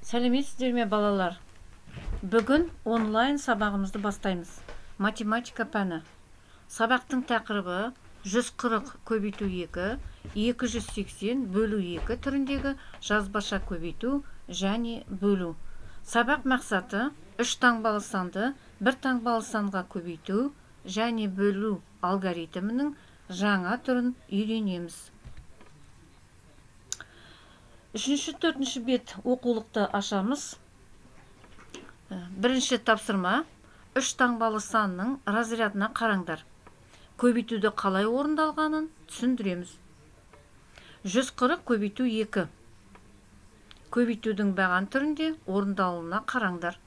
Сәлеметсіздер ме балалар? Бүгін онлайн сабағымызды бастаймыз. Математика пәні. Сабақтың тақырыбы 140 көбейту 2, 280 бөлу 2 түріндегі жазбаша көбейту және бөлу. Сабақ мақсаты 3 таңбалы санды 1 таңбалы санға көбейту және бөлу алгоритмінің жаңа түрін үйренеміз. 3-4 бет оқулықты ашамыз. Бірінші тапсырма 3 таңбалы санның разрядына қараңдар. Көбейтуді қалай орындалғанын түсіндіреміз. 140 көбейту 2. Көбейтудің баған түрінде орындалуына қараңдар.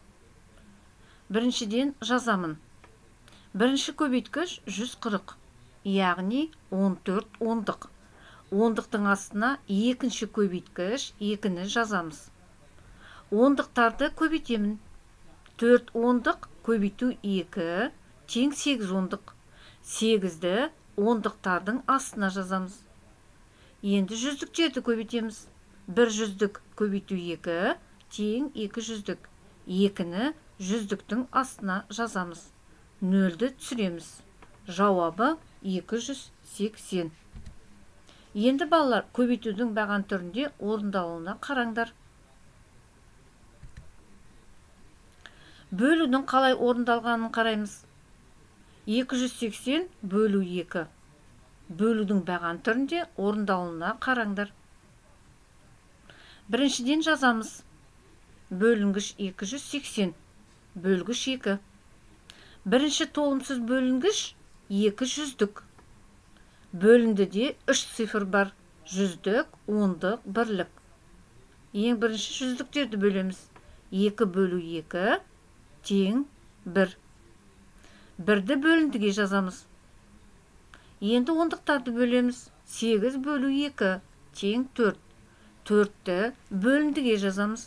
Біріншіден жазамын. Бірінші көбейткіш 140, яғни 14 ондық. Ондықтың астына екінші көбейткіш 2-ні жазамыз. Ондықтарды көбейтемін. 4 ондық көбейту 2 тең 8 ондық. 8-ді ондықтардың астына жазамыз. Енді жүздіктерді көбейтеміз. 1 жүздік көбейту 2 тең 2 жүздік. 2-ні жүздіктің астына жазамыз. 0-ді түсіреміз. Жауабы 280. Енді балалар көбейтудің баған түрінде орындалуына қараңдар. Бөлудің қалай орындалғанын қараймыз. 280 бөлу 2. Бөлудің баған түрінде орындалуына қараңдар. Біріншіден жазамыз. Бөлінгіш 280, бөлгіш 2. Бірінші толымсыз бөлінгіш 2 жүздік. Бөлінді де 3 цифр бар. Жүздік, ондық, бірлік. Ең бірінші жүздіктерді бөлеміз. 2 бөлу 2 тең 1. 1-ді бөліндіге жазамыз. Енді ондықтарды бөлеміз. 8 бөлу 2 тең 4. 4-ті бөліндіге жазамыз.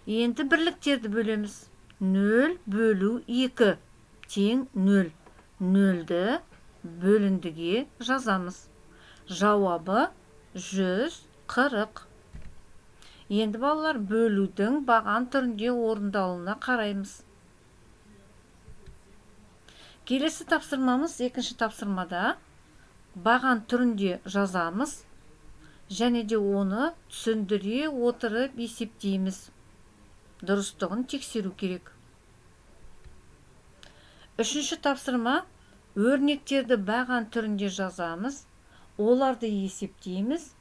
Енді бірліктерді бөлеміз. 0 бөлу 2 тең 0. 0-ді бөліндіге жазамыз. Жауабы 140. Енді балалар бөлудің баған түрінде орындалуына қараймыз. Келесі тапсырмамыз екінші тапсырмада баған түрінде жазамыз және де оны түсіндіре отырып есептейміз. Дұрыстығын тексеру керек. Үшінші тапсырма өрнектерді баған түрінде жазамыз, оларды есептейміз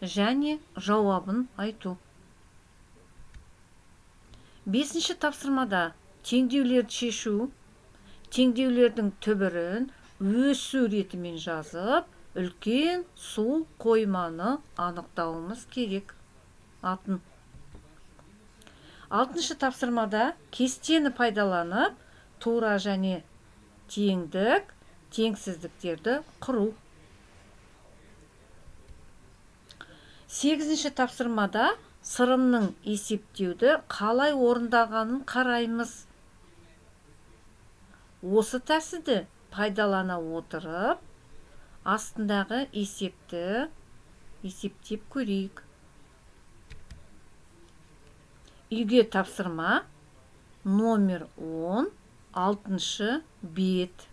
және жауабын айту. Бесінші тапсырмада теңдеулерді шешу, теңдеулердің түбірін өсу ретімен жазып, үлкен су қойманы анықтауымыз керек. Алтыншы тапсырмада кестені пайдаланып, тура және теңдік, теңсіздіктерді құру. 8-ші тапсырмада сырымның есептеуді қалай орындалғанын қараймыз. Осы тәсілді пайдалана отырып, астындағы есепті есептеп көрейік. Үйге тапсырма номер 10, 6-шы бет.